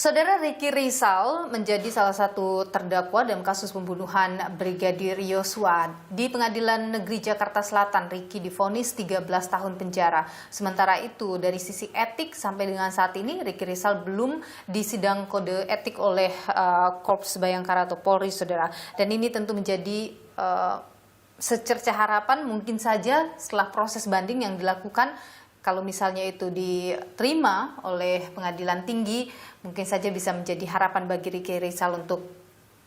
Saudara Ricky Rizal menjadi salah satu terdakwa dalam kasus pembunuhan Brigadir Yosua. Di Pengadilan Negeri Jakarta Selatan, Ricky divonis 13 tahun penjara. Sementara itu, dari sisi etik sampai dengan saat ini, Ricky Rizal belum disidang kode etik oleh Korps Bayangkara atau Polri, saudara. Dan ini tentu menjadi secerca harapan mungkin saja setelah proses banding yang dilakukan. Kalau misalnya itu diterima oleh pengadilan tinggi, mungkin saja bisa menjadi harapan bagi Ricky Rizal untuk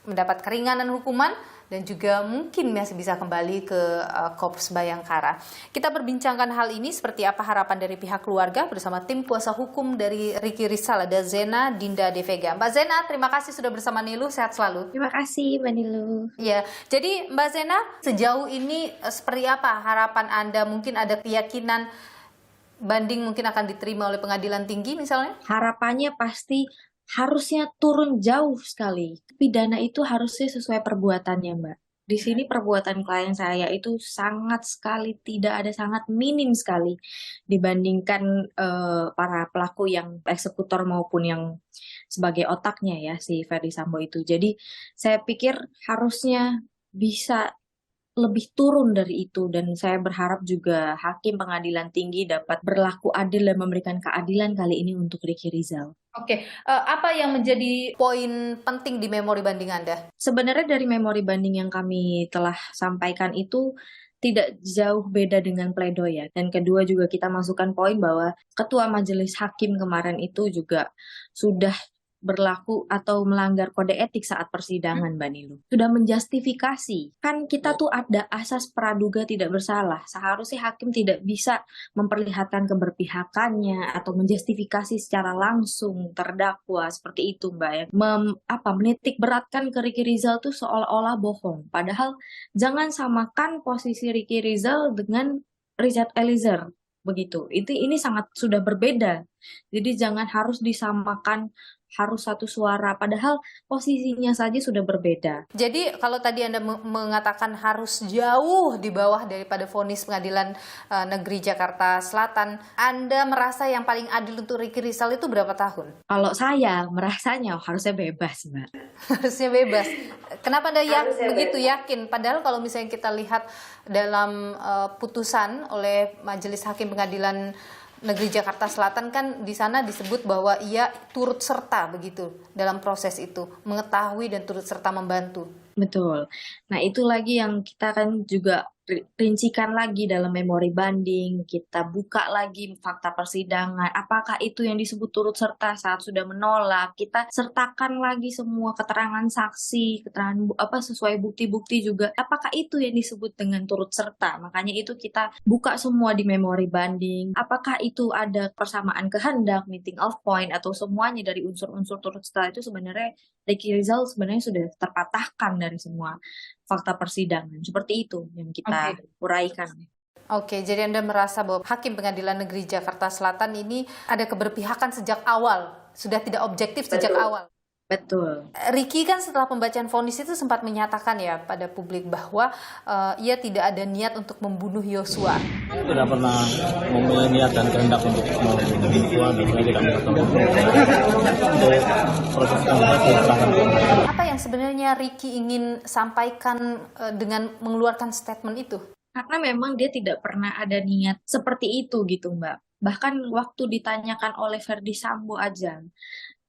mendapat keringanan hukuman dan juga mungkin masih bisa kembali ke Korps Bayangkara. Kita berbincangkan hal ini seperti apa harapan dari pihak keluarga bersama tim kuasa hukum dari Ricky Rizal, ada Zena Dinda De Vega. Mbak Zena, terima kasih sudah bersama Nilu, sehat selalu. Terima kasih Mbak Nilu. Ya, jadi Mbak Zena, sejauh ini seperti apa harapan Anda? Mungkin ada keyakinan banding mungkin akan diterima oleh pengadilan tinggi misalnya? Harapannya pasti harusnya turun jauh sekali. Pidana itu harusnya sesuai perbuatannya, Mbak. Di sini perbuatan klien saya itu sangat sekali tidak ada, sangat minim sekali dibandingkan para pelaku yang eksekutor maupun yang sebagai otaknya ya si Ferdy Sambo itu. Jadi saya pikir harusnya bisa lebih turun dari itu, dan saya berharap juga hakim pengadilan tinggi dapat berlaku adil dan memberikan keadilan kali ini untuk Ricky Rizal. Oke, apa yang menjadi poin penting di memori banding Anda? Sebenarnya dari memori banding yang kami telah sampaikan itu tidak jauh beda dengan pledoi ya. Dan kedua juga kita masukkan poin bahwa ketua majelis hakim kemarin itu juga sudah berlaku atau melanggar kode etik saat persidangan, Mbak Nilu. Sudah menjustifikasi. Kan kita tuh ada asas praduga tidak bersalah. Seharusnya hakim tidak bisa memperlihatkan keberpihakannya atau menjustifikasi secara langsung terdakwa seperti itu, Mbak ya. Menitik beratkan ke Ricky Rizal tuh seolah-olah bohong. Padahal jangan samakan posisi Ricky Rizal dengan Richard Eliezer. Begitu. Ini sangat sudah berbeda. Jadi jangan harus disamakan harus satu suara, padahal posisinya saja sudah berbeda. Jadi kalau tadi Anda mengatakan harus jauh di bawah daripada vonis Pengadilan Negeri Jakarta Selatan, Anda merasa yang paling adil untuk Ricky Rizal itu berapa tahun? Kalau saya merasanya harusnya bebas, Mbak. Harusnya bebas. Kenapa Anda begitu yakin? Padahal kalau misalnya kita lihat dalam putusan oleh Majelis Hakim Pengadilan Negeri Jakarta Selatan, kan di sana disebut bahwa ia turut serta begitu dalam proses itu, mengetahui dan turut serta membantu. Betul. Nah, itu lagi yang kita kan juga rincikan lagi dalam memori banding, kita buka lagi fakta persidangan, apakah itu yang disebut turut serta saat sudah menolak, kita sertakan lagi semua keterangan saksi, keterangan sesuai bukti-bukti juga, apakah itu yang disebut dengan turut serta. Makanya itu kita buka semua di memori banding, apakah itu ada persamaan kehendak, meeting of point, atau semuanya dari unsur-unsur turut serta itu sebenarnya Ricky Rizal sebenarnya sudah terpatahkan dari semua fakta persidangan. Seperti itu yang kita uraikan. Oke, jadi Anda merasa bahwa Hakim Pengadilan Negeri Jakarta Selatan ini ada keberpihakan sejak awal, sudah tidak objektif sejak awal. Betul. Ricky kan setelah pembacaan vonis itu sempat menyatakan ya pada publik bahwa ia tidak ada niat untuk membunuh Yosua. Tidak pernah memiliki niat dan kehendak untuk membunuh Yosua, dan saya tidak bertemu untuk proses pembunuhan. Apa yang sebenarnya Ricky ingin sampaikan dengan mengeluarkan statement itu? Karena memang dia tidak pernah ada niat seperti itu gitu, Mbak. Bahkan waktu ditanyakan oleh Ferdy Sambo aja,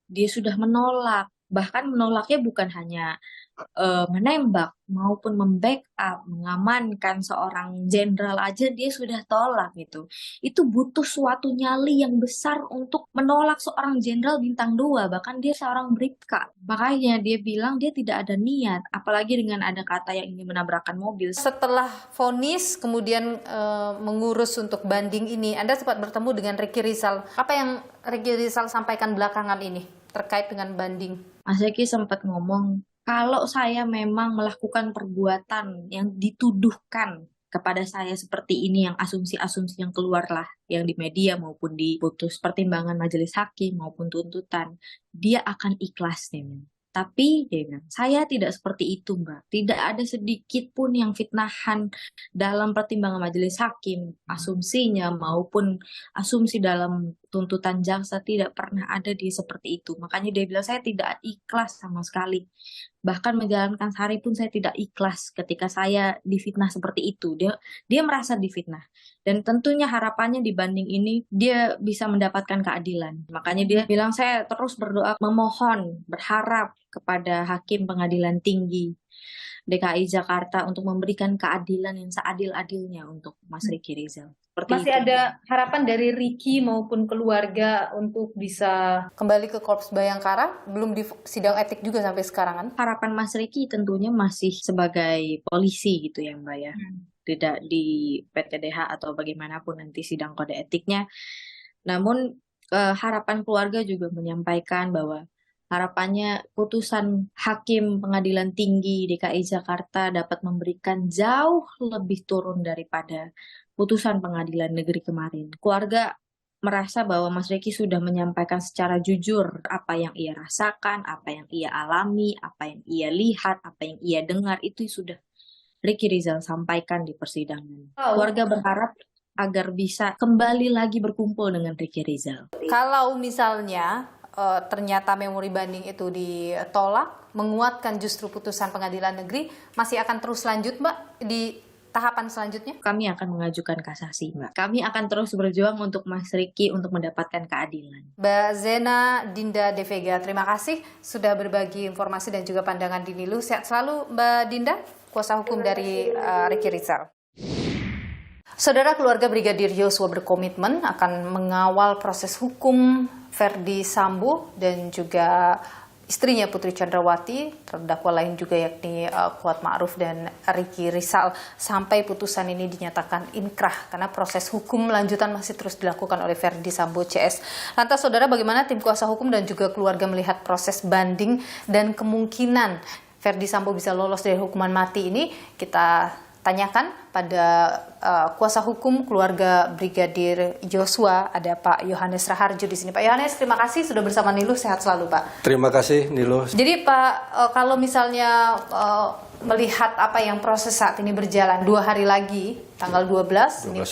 dia sudah menolak. Bahkan menolaknya bukan hanya menembak maupun membackup, mengamankan seorang jenderal aja dia sudah tolak gitu. Itu butuh suatu nyali yang besar untuk menolak seorang jenderal bintang 2, bahkan dia seorang bribka. Makanya dia bilang dia tidak ada niat, apalagi dengan ada kata yang ingin menabrakkan mobil. Setelah vonis kemudian mengurus untuk banding ini, Anda sempat bertemu dengan Ricky Rizal. Apa yang Ricky Rizal sampaikan belakangan ini terkait dengan banding? Mas Eki sempat ngomong, kalau saya memang melakukan perbuatan yang dituduhkan kepada saya seperti ini, yang asumsi-asumsi yang keluarlah, yang di media maupun di putus pertimbangan majelis hakim maupun tuntutan, dia akan ikhlas nih. Tapi dia bilang, saya tidak seperti itu, Mbak. Tidak ada sedikit pun yang fitnahan dalam pertimbangan majelis hakim, asumsinya maupun asumsi dalam tuntutan jaksa tidak pernah ada dia seperti itu. Makanya dia bilang saya tidak ikhlas sama sekali. Bahkan menjalankan sehari pun saya tidak ikhlas ketika saya difitnah seperti itu. Dia merasa difitnah. Dan tentunya harapannya di banding ini dia bisa mendapatkan keadilan. Makanya dia bilang saya terus berdoa, memohon, berharap kepada Hakim Pengadilan Tinggi DKI Jakarta untuk memberikan keadilan yang seadil-adilnya untuk Mas Ricky Rizal. Seperti Masih itu. ada harapan dari Ricky maupun keluarga untuk bisa kembali ke Korps Bayangkara? Belum di sidang etik juga sampai sekarang kan? Harapan Mas Ricky tentunya masih sebagai polisi gitu ya Mbak ya. Tidak di PTDH atau bagaimanapun nanti sidang kode etiknya. Namun harapan keluarga juga menyampaikan bahwa harapannya putusan Hakim Pengadilan Tinggi DKI Jakarta dapat memberikan jauh lebih turun daripada putusan pengadilan negeri kemarin. Keluarga merasa bahwa Mas Ricky sudah menyampaikan secara jujur apa yang ia rasakan, apa yang ia alami, apa yang ia lihat, apa yang ia dengar, itu sudah Ricky Rizal sampaikan di persidangan. Keluarga berharap agar bisa kembali lagi berkumpul dengan Ricky Rizal. Kalau misalnya ternyata memori banding itu ditolak, menguatkan justru putusan pengadilan negeri, masih akan terus lanjut Mbak di tahapan selanjutnya? Kami akan mengajukan kasasi Mbak. Kami akan terus berjuang untuk Mas Ricky untuk mendapatkan keadilan. Mbak Zena Dinda De Vega, terima kasih sudah berbagi informasi dan juga pandangan di Nilu. Sehat selalu Mbak Dinda, kuasa hukum dari Ricky Rizal. Saudara, keluarga Brigadir Yosua berkomitmen akan mengawal proses hukum Verdi Sambo dan juga istrinya Putri Chandrawati, terdakwa lain juga yakni Kuat Ma'ruf dan Ricky Rizal sampai putusan ini dinyatakan inkrah karena proses hukum lanjutan masih terus dilakukan oleh Verdi Sambo CS. Lantas saudara, bagaimana tim kuasa hukum dan juga keluarga melihat proses banding dan kemungkinan Verdi Sambo bisa lolos dari hukuman mati ini? Kita tanyakan pada kuasa hukum keluarga Brigadir Yosua, ada Pak Yohanes Raharjo di sini. Pak Yohanes, terima kasih sudah bersama Nilu. Sehat selalu Pak. Terima kasih Nilu. Jadi Pak, kalau misalnya melihat apa yang proses saat ini berjalan, 2 hari lagi, tanggal 12 ini,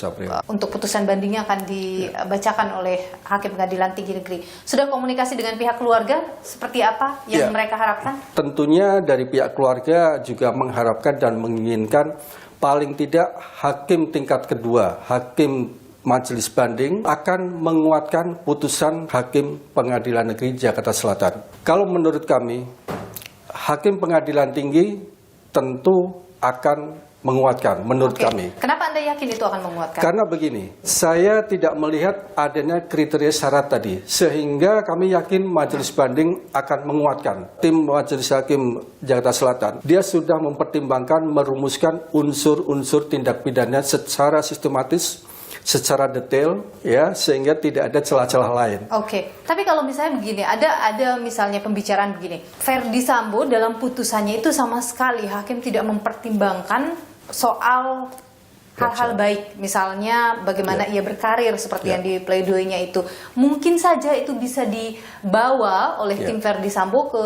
untuk putusan bandingnya akan dibacakan oleh Hakim Pengadilan Tinggi Negeri. Sudah komunikasi dengan pihak keluarga seperti apa yang mereka harapkan? Tentunya dari pihak keluarga juga mengharapkan dan menginginkan paling tidak hakim tingkat kedua, hakim majelis banding akan menguatkan putusan Hakim Pengadilan Negeri Jakarta Selatan. Kalau menurut kami, Hakim Pengadilan Tinggi tentu akan menguatkan, menurut kami. Kenapa Anda yakin itu akan menguatkan? Karena begini, saya tidak melihat adanya kriteria syarat tadi, sehingga kami yakin majelis banding akan menguatkan. Tim majelis hakim Jakarta Selatan, dia sudah mempertimbangkan, merumuskan unsur-unsur tindak pidana secara sistematis, secara detail, ya, sehingga tidak ada celah-celah lain. Oke, tapi kalau misalnya begini, ada misalnya pembicaraan begini, Verdi Sambo dalam putusannya itu sama sekali hakim tidak mempertimbangkan soal hal-hal baik, misalnya bagaimana ia berkarir seperti yang di pleidoinya itu. Mungkin saja itu bisa dibawa oleh tim Verdi Sambo ke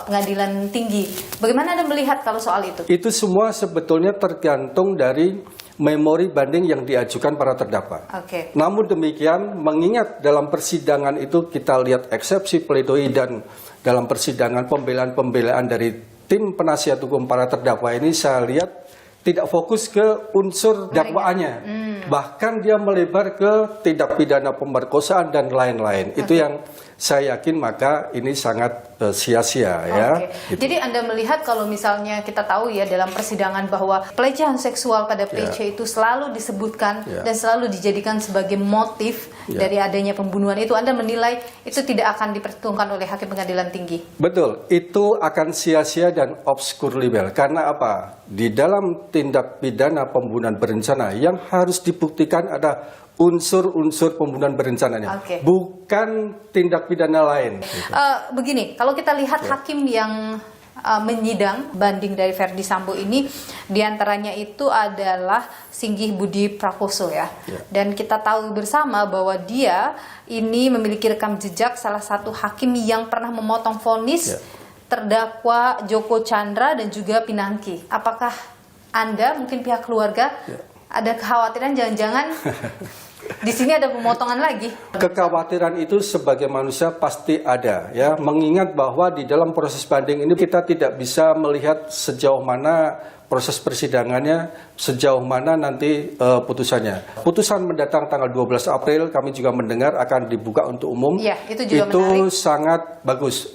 pengadilan tinggi. Bagaimana Anda melihat kalau soal itu? Itu semua sebetulnya tergantung dari memori banding yang diajukan para terdakwa. Namun demikian, mengingat dalam persidangan itu kita lihat eksepsi pledoi dan dalam persidangan pembelaan-pembelaan dari tim penasihat hukum para terdakwa ini, saya lihat tidak fokus ke unsur dakwaannya. Bahkan dia melebar ke tindak pidana pemerkosaan dan lain-lain. Itu yang saya yakin maka ini sangat sia-sia ya. Gitu. Jadi Anda melihat kalau misalnya kita tahu ya dalam persidangan bahwa pelecehan seksual pada PC itu selalu disebutkan dan selalu dijadikan sebagai motif dari adanya pembunuhan itu, Anda menilai itu tidak akan diperhitungkan oleh Hakim Pengadilan Tinggi? Betul, itu akan sia-sia dan obskur libel. Karena apa? Di dalam tindak pidana pembunuhan berencana yang harus dibuktikan ada unsur-unsur pembunuhan berencananya, bukan tindak pidana lain. Begini, kalau kita lihat hakim yang menyidang banding dari Verdi Sambo ini, diantaranya itu adalah Singgih Budi Prakoso ya. Dan kita tahu bersama bahwa dia ini memiliki rekam jejak salah satu hakim yang pernah memotong vonis terdakwa Joko Chandra dan juga Pinangki. Apakah Anda, mungkin pihak keluarga, ada kekhawatiran jangan-jangan Di sini ada pemotongan lagi. Kekhawatiran itu sebagai manusia pasti ada, ya. Mengingat bahwa di dalam proses banding ini kita tidak bisa melihat sejauh mana proses persidangannya, sejauh mana nanti putusannya. Putusan mendatang tanggal 12 April kami juga mendengar akan dibuka untuk umum. Ya, itu juga menarik. Sangat bagus.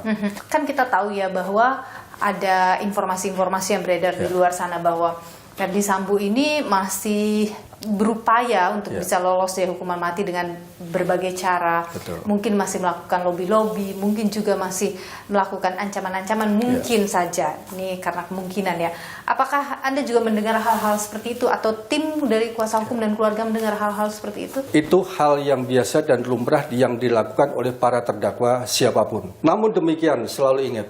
Kan kita tahu ya bahwa ada informasi-informasi yang beredar di luar sana bahwa Ferdy Sambo ini masih berupaya untuk bisa lolos dari hukuman mati dengan berbagai cara. Betul. Mungkin masih melakukan lobby-lobby, mungkin juga masih melakukan ancaman-ancaman, mungkin saja. Ini karena kemungkinan ya. Apakah Anda juga mendengar hal-hal seperti itu atau tim dari kuasa hukum dan keluarga mendengar hal-hal seperti itu? Itu hal yang biasa dan lumrah yang dilakukan oleh para terdakwa siapapun. Namun demikian, selalu ingat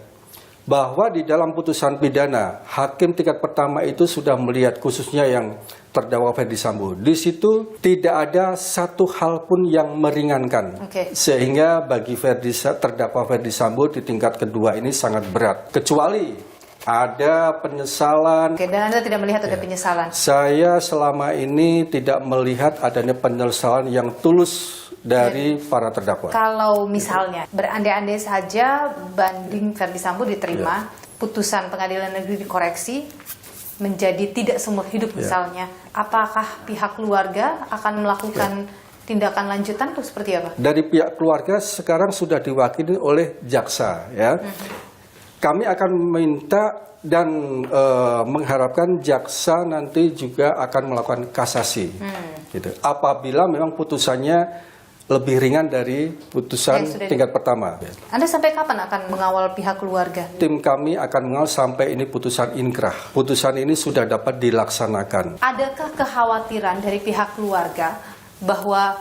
bahwa di dalam putusan pidana, hakim tingkat pertama itu sudah melihat khususnya yang terdakwa Ferdy Sambo. Di situ tidak ada satu hal pun yang meringankan. Sehingga bagi terdakwa Ferdy Sambo di tingkat kedua ini sangat berat. Kecuali ada penyesalan. Dan Anda tidak melihat ada penyesalan? Saya selama ini tidak melihat adanya penyesalan yang tulus dari para terdakwa. Kalau misalnya berandai-andai saja banding Ferdy Sambo diterima, putusan pengadilan negeri dikoreksi menjadi tidak seumur hidup misalnya, apakah pihak keluarga akan melakukan tindakan lanjutan atau seperti apa? Dari pihak keluarga sekarang sudah diwakili oleh jaksa, ya. Kami akan meminta dan mengharapkan jaksa nanti juga akan melakukan kasasi, gitu. Apabila memang putusannya lebih ringan dari putusan tingkat pertama. Anda sampai kapan akan mengawal pihak keluarga? Tim kami akan mengawal sampai ini putusan inkrah. Putusan ini sudah dapat dilaksanakan. Adakah kekhawatiran dari pihak keluarga bahwa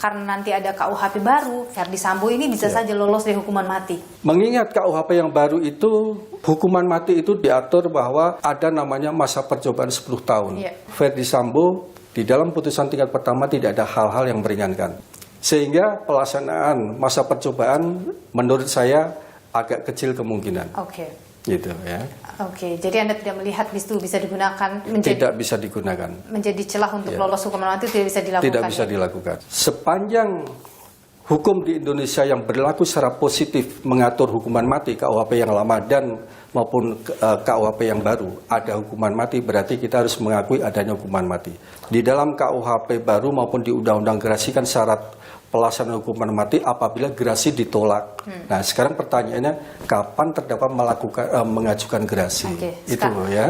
karena nanti ada KUHP baru, Ferdy Sambo ini bisa saja lolos dari hukuman mati? Mengingat KUHP yang baru itu, hukuman mati itu diatur bahwa ada namanya masa percobaan 10 tahun. Ferdy Sambo di dalam putusan tingkat pertama tidak ada hal-hal yang meringankan. Sehingga pelaksanaan masa percobaan menurut saya agak kecil kemungkinan. Gitu ya. Jadi Anda tidak melihat itu bisa digunakan tidak bisa digunakan. Menjadi celah untuk lolos hukuman mati tidak bisa dilakukan. Tidak bisa dilakukan. Sepanjang hukum di Indonesia yang berlaku secara positif mengatur hukuman mati, KUHP yang lama dan maupun KUHP yang baru ada hukuman mati, berarti kita harus mengakui adanya hukuman mati. Di dalam KUHP baru maupun di Undang-Undang Gerasi kan syarat pelaksanaan hukuman mati apabila gerasi ditolak. Nah, sekarang pertanyaannya kapan terdakwa mengajukan gerasi?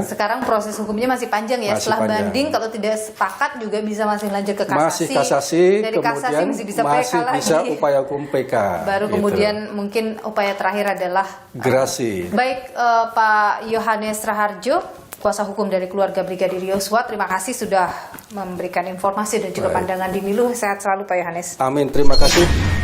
Sekarang proses hukumnya masih panjang ya. Setelah banding kalau tidak sepakat juga bisa masih lanjut ke kasasi. Masih kasasi, dari kemudian kasasi bisa bisa upaya hukum PK. Baru kemudian mungkin upaya terakhir adalah gerasi. Baik, Pak Yohanes Raharjo, kuasa hukum dari keluarga Brigadir Yosua, terima kasih sudah memberikan informasi dan juga pandangan di Milu. Sehat selalu Pak Yohanes. Amin, terima kasih.